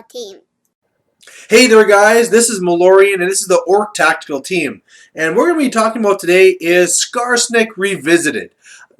team. Hey there guys, this is Malorian and this is the Orc Tactical Team. And we're going to be talking about today is Skarsnik Revisited.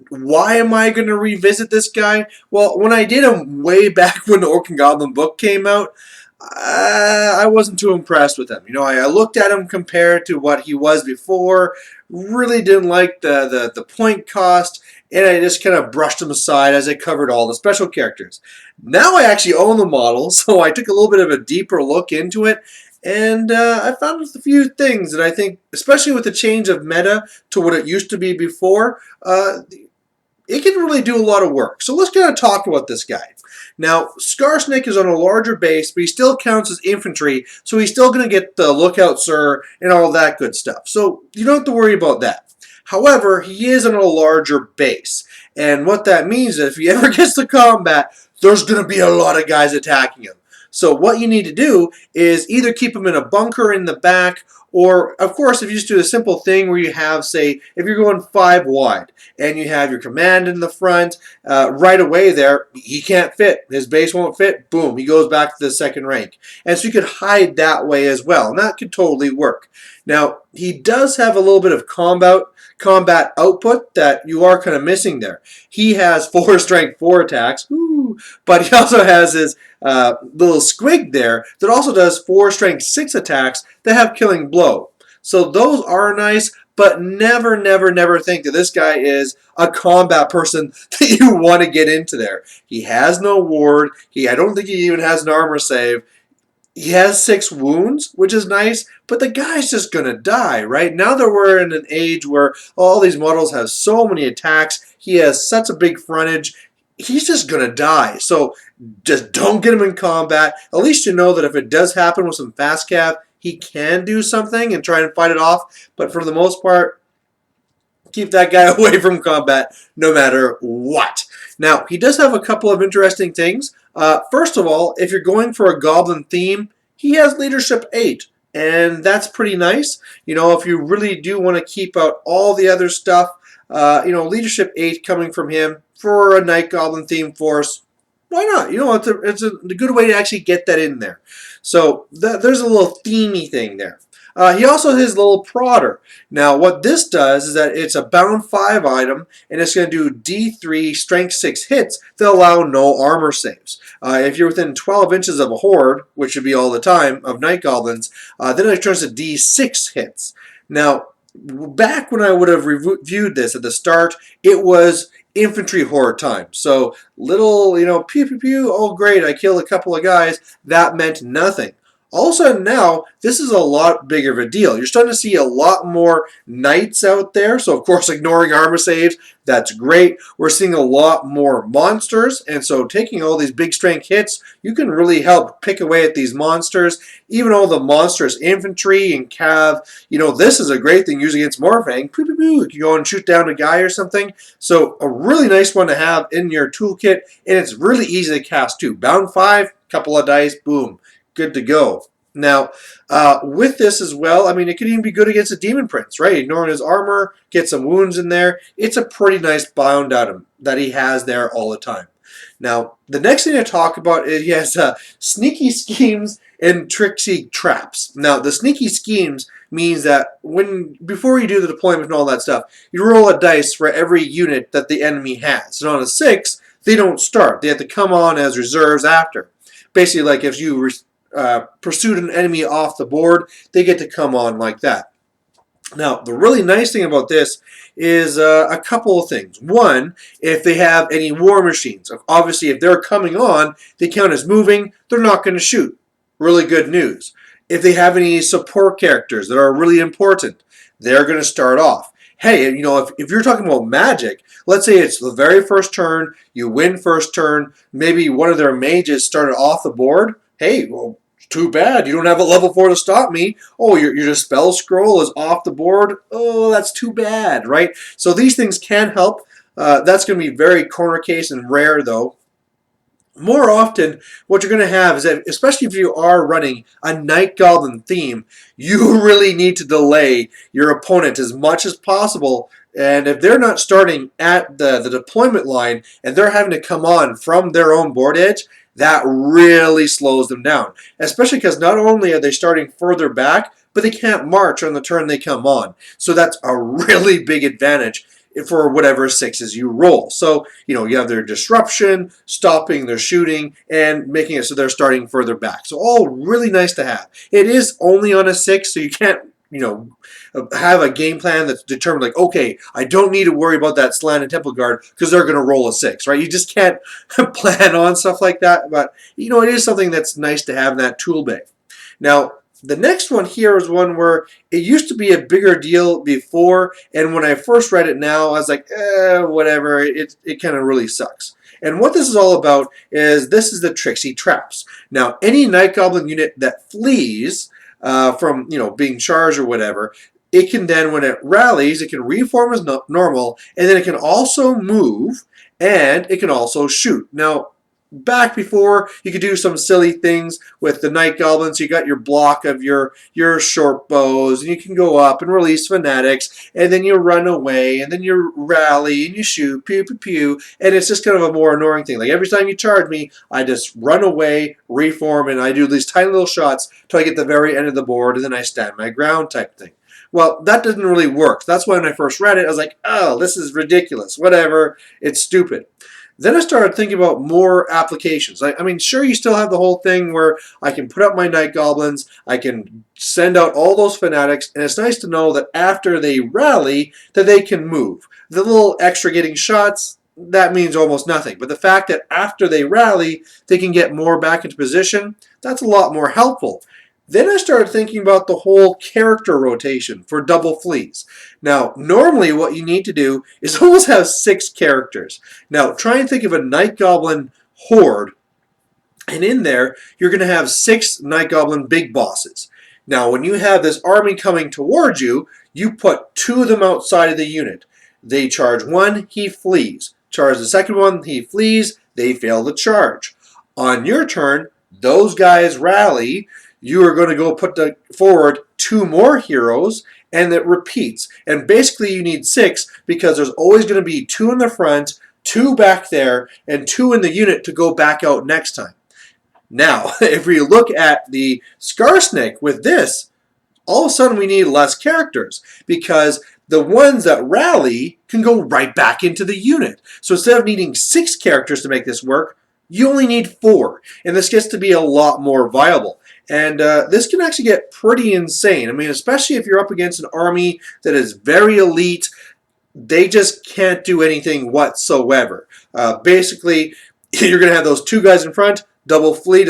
Why am I going to revisit this guy? Well, when I did him way back when the Orc and Goblin book came out, I wasn't too impressed with him. I looked at him compared to what he was before, really didn't like the point cost, and I just kind of brushed him aside as I covered all the special characters. Now I actually own the model, so I took a little bit of a deeper look into it, and I found a few things that I think, especially with the change of meta to what it used to be before, it can really do a lot of work. So let's kind of talk about this guy. Now, Skarsnik is on a larger base, but he still counts as infantry, so he's still going to get the lookout, sir, and all that good stuff. So you don't have to worry about that. However, he is on a larger base, and what that means is if he ever gets to combat, there's going to be a lot of guys attacking him. So what you need to do is either keep him in a bunker in the back, or, of course, if you just do a simple thing where you have, say, if you're going 5 wide and you have your command in the front, right away there, he can't fit. His base won't fit. Boom, he goes back to the second rank. And so you could hide that way as well, and that could totally work. Now, he does have a little bit of combat output that you are kind of missing there. He has 4 strength 4 attacks, but he also has his little squig there that also does 4 strength 6 attacks that have killing blow. So those are nice, but never think that this guy is a combat person that you want to get into there. He has no ward. I don't think he even has an armor save. He has 6 wounds, which is nice, but the guy's just going to die, right? Now that we're in an age where all these models have so many attacks, he has such a big frontage, he's just going to die. So just don't get him in combat. At least you know that if it does happen with some fast cav, he can do something and try and fight it off. But for the most part, keep that guy away from combat no matter what. Now, he does have a couple of interesting things. First of all, if you're going for a goblin theme, he has leadership 8. And that's pretty nice. If you really do want to keep out all the other stuff, leadership 8 coming from him for a Night Goblin theme force, why not? It's a good way to actually get that in there. So there's a little themey thing there. He also has his little prodder. Now, what this does is that it's a bound 5 item, and it's going to do D3 strength 6 hits that allow no armor saves. If you're within 12 inches of a horde, which would be all the time, of Night Goblins, then it turns to D6 hits. Now, back when I would have reviewed this at the start, it was infantry horde time. So little, pew pew pew, oh great, I killed a couple of guys. That meant nothing. All of a sudden now, this is a lot bigger of a deal. You're starting to see a lot more knights out there. So, of course, ignoring armor saves, that's great. We're seeing a lot more monsters. And so taking all these big strength hits, you can really help pick away at these monsters. Even all the monstrous infantry and cav, this is a great thing using against Morphang. Pew, pew, pew. You can go and shoot down a guy or something. So a really nice one to have in your toolkit. And it's really easy to cast too. Bound 5, couple of dice, boom. Good to go. Now, with this as well, it could even be good against a Demon Prince, right? Ignoring his armor, get some wounds in there. It's a pretty nice bound item that he has there all the time. Now, the next thing to talk about is he has sneaky schemes and tricksy traps. Now, the sneaky schemes means that before you do the deployment and all that stuff, you roll a dice for every unit that the enemy has. And on a 6, they don't start. They have to come on as reserves after. Basically, like if you pursued an enemy off the board, they get to come on like that. Now, the really nice thing about this is a couple of things. One, if they have any war machines. Obviously, if they're coming on, they count as moving. They're not going to shoot. Really good news. If they have any support characters that are really important, they're going to start off. Hey, if you're talking about magic, let's say it's the very first turn, you win first turn, maybe one of their mages started off the board. Hey, well, too bad. You don't have a level 4 to stop me. Oh, your spell scroll is off the board. Oh, that's too bad, right? So these things can help. That's going to be very corner case and rare, though. More often, what you're going to have is that, especially if you are running a Night Goblin theme, you really need to delay your opponent as much as possible. And if they're not starting at the deployment line and they're having to come on from their own board edge, that really slows them down. Especially because not only are they starting further back, but they can't march on the turn they come on. So that's a really big advantage for whatever sixes you roll. So, you have their disruption, stopping their shooting, and making it so they're starting further back. So all really nice to have. It is only on a 6, so you can't, have a game plan that's determined like, okay, I don't need to worry about that slant and temple guard because they're going to roll a 6, right? You just can't plan on stuff like that. But, it is something that's nice to have in that tool bag. Now, the next one here is one where it used to be a bigger deal before, and when I first read it now, I was like, whatever, it kind of really sucks. And what this is all about is this is the Trixie Traps. Now, any Night Goblin unit that flees from, being charged or whatever, it can then, when it rallies, it can reform as normal, and then it can also move, and it can also shoot. Now, back before, you could do some silly things with the Night Goblins. You got your block of your short bows, and you can go up and release fanatics, and then you run away, and then you rally, and you shoot, pew, pew, pew, and it's just kind of a more annoying thing. Like, every time you charge me, I just run away, reform, and I do these tiny little shots till I get to the very end of the board, and then I stand my ground type thing. Well, that didn't really work. That's why when I first read it, I was like, oh, this is ridiculous. Whatever. It's stupid. Then I started thinking about more applications. I mean, sure, you still have the whole thing where I can put up my Night Goblins, I can send out all those fanatics, and it's nice to know that after they rally, that they can move. The little extra getting shots, that means almost nothing. But the fact that after they rally, they can get more back into position, that's a lot more helpful. Then I started thinking about the whole character rotation for double fleas. Now, normally what you need to do is almost have 6 characters. Now, try and think of a Night Goblin horde, and in there, you're going to have 6 Night Goblin big bosses. Now, when you have this army coming towards you, you put 2 of them outside of the unit. They charge 1, he flees. Charge the second one, he flees, they fail the charge. On your turn, those guys rally. You are going to go put forward 2 more heroes, and it repeats. And basically you need 6 because there's always going to be 2 in the front, 2 back there, and 2 in the unit to go back out next time. Now, if we look at the Skarsnik with this, all of a sudden we need less characters because the ones that rally can go right back into the unit. So instead of needing 6 characters to make this work, you only need 4. And this gets to be a lot more viable. And this can actually get pretty insane. I mean, especially if you're up against an army that is very elite, they just can't do anything whatsoever. Basically, you're going to have those 2 guys in front, double flee,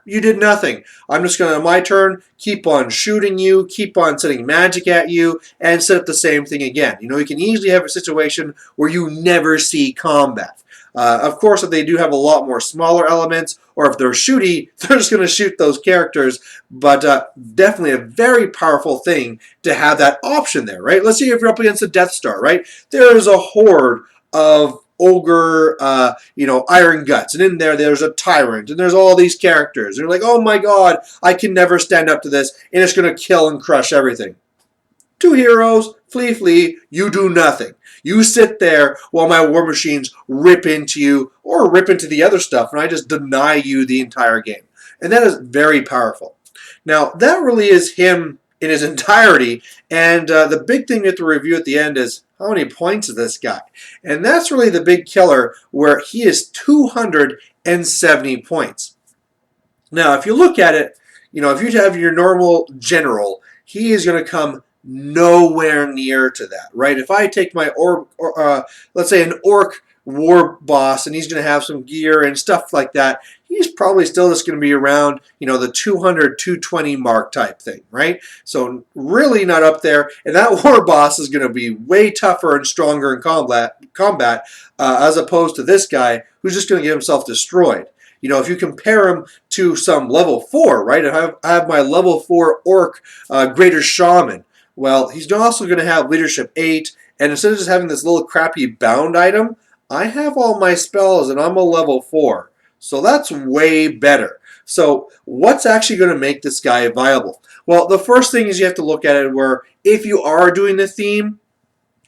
you did nothing. I'm just going to, on my turn, keep on shooting you, keep on sending magic at you, and set up the same thing again. You can easily have a situation where you never see combat. Of course, if they do have a lot more smaller elements, or if they're shooty, they're just going to shoot those characters. But definitely a very powerful thing to have that option there, right? Let's say if you're up against a Death Star, right? There's a horde of ogre, Iron Guts, and in there's a tyrant, and there's all these characters. And you're like, oh my god, I can never stand up to this, and it's going to kill and crush everything. 2 heroes, flee, you do nothing. You sit there while my war machines rip into you or rip into the other stuff, and I just deny you the entire game. And that is very powerful. Now, that really is him in his entirety, and the big thing we have to review at the end is how many points is this guy? And that's really the big killer, where he is 270 points. Now, if you look at it, if you have your normal general, he is going to come nowhere near to that, right? If I take my let's say an orc war boss, and he's going to have some gear and stuff like that, he's probably still just going to be around, the 200, 220 mark type thing, right? So really not up there. And that war boss is going to be way tougher and stronger in combat as opposed to this guy who's just going to get himself destroyed. If you compare him to some level 4, right? I have my level 4 orc greater shaman. Well, he's also going to have leadership 8, and instead of just having this little crappy bound item, I have all my spells and I'm a level 4. So that's way better. So what's actually going to make this guy viable? Well, the first thing is you have to look at it where if you are doing the theme,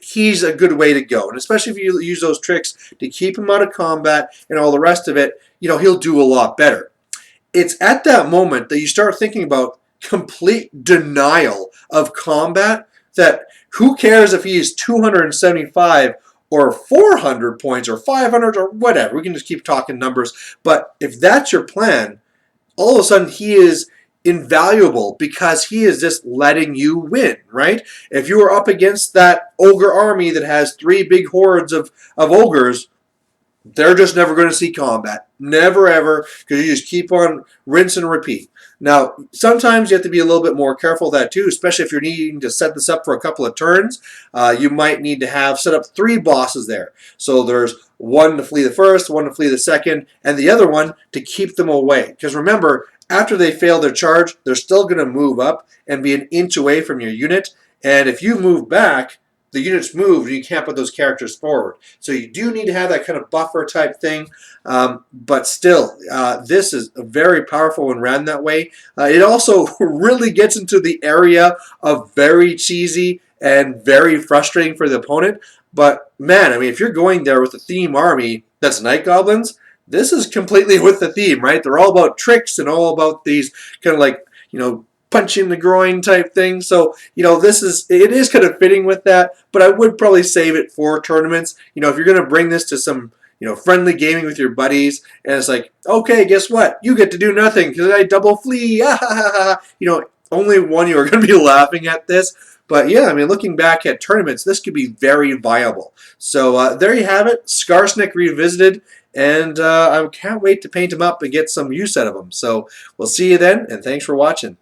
he's a good way to go. And especially if you use those tricks to keep him out of combat and all the rest of it, he'll do a lot better. It's at that moment that you start thinking about complete denial of combat, that who cares if he's 275 or 400 points or 500 or whatever. We can just keep talking numbers. But if that's your plan, all of a sudden he is invaluable because he is just letting you win, right? If you are up against that ogre army that has 3 big hordes of ogres, they're just never going to see combat. Never ever, because you just keep on rinse and repeat. Now, sometimes you have to be a little bit more careful of that too, especially if you're needing to set this up for a couple of turns. You might need to have set up 3 bosses there. So there's one to flee the first, one to flee the second, and the other one to keep them away. Because remember, after they fail their charge, they're still going to move up and be an inch away from your unit. And if you move back, the units move and you can't put those characters forward. So you do need to have that kind of buffer type thing. But still, this is very powerful when ran that way. It also really gets into the area of very cheesy and very frustrating for the opponent. But man, I mean, if you're going there with a theme army that's Night Goblins, this is completely with the theme, right? They're all about tricks and all about these kind of like, punch in the groin type thing. So, it is kind of fitting with that, but I would probably save it for tournaments. If you're going to bring this to some, friendly gaming with your buddies, and it's like, okay, guess what? You get to do nothing because I double flee. Only one you are going to be laughing at this. But yeah, I mean, looking back at tournaments, this could be very viable. So there you have it, Skarsnik Revisited. And I can't wait to paint him up and get some use out of him. So we'll see you then, and thanks for watching.